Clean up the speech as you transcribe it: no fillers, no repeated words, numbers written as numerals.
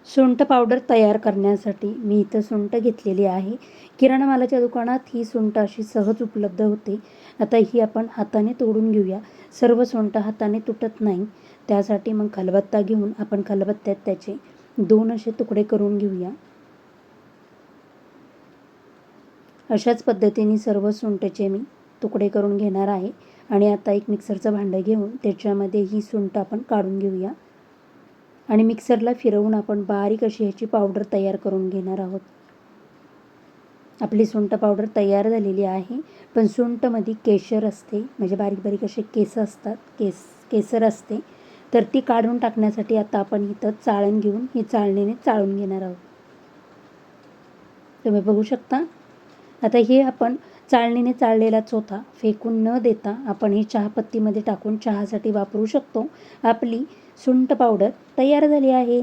सुंठ powder तयार करण्यासाठी मी इथं सुंठ घेतलेली आहे. किराणा मालाच्या दुकानात ही सुंठ अशी सहज उपलब्ध होते. आता ही आपण हाताने तोडून घेऊया. सर्व सुंठ हाताने तुटत नाही. त्यासाठी मग खलबत्ता घेऊन आपण खलबत्त्यात त्याचे 2 असे तुकडे करून घेऊया. अशाच पद्धतीने सर्व सुंठचे मी तुकडे करून घेणार आहे. आणि आता एक मिक्सरचं भांडं घेऊन त्याच्यामध्ये ही सुंठ आपण काढून घेऊया. आणि मिक्सरला फिरवून आपण बारीक अशी ह्याची पावडर तयार करून घेणार आहोत. आपली सुंठ पावडर तयार झालेली आहे. पण सुंठमध्ये केशर असते, म्हणजे बारीक बारीक असे केस असतात, केसर असते. तर ती काढून टाकण्यासाठी आता आपण इथं चाळण घेऊन ही चाळणीने चाळून घेणार आहोत. तुम्ही बघू शकता. आता हे आपण चाळणीने चाळलेला चोथा फेकून न देता आपण ही चहापत्तीमध्ये टाकून चहासाठी वापरू शकतो. आपली सुंठ पावडर तयार झाली आहे.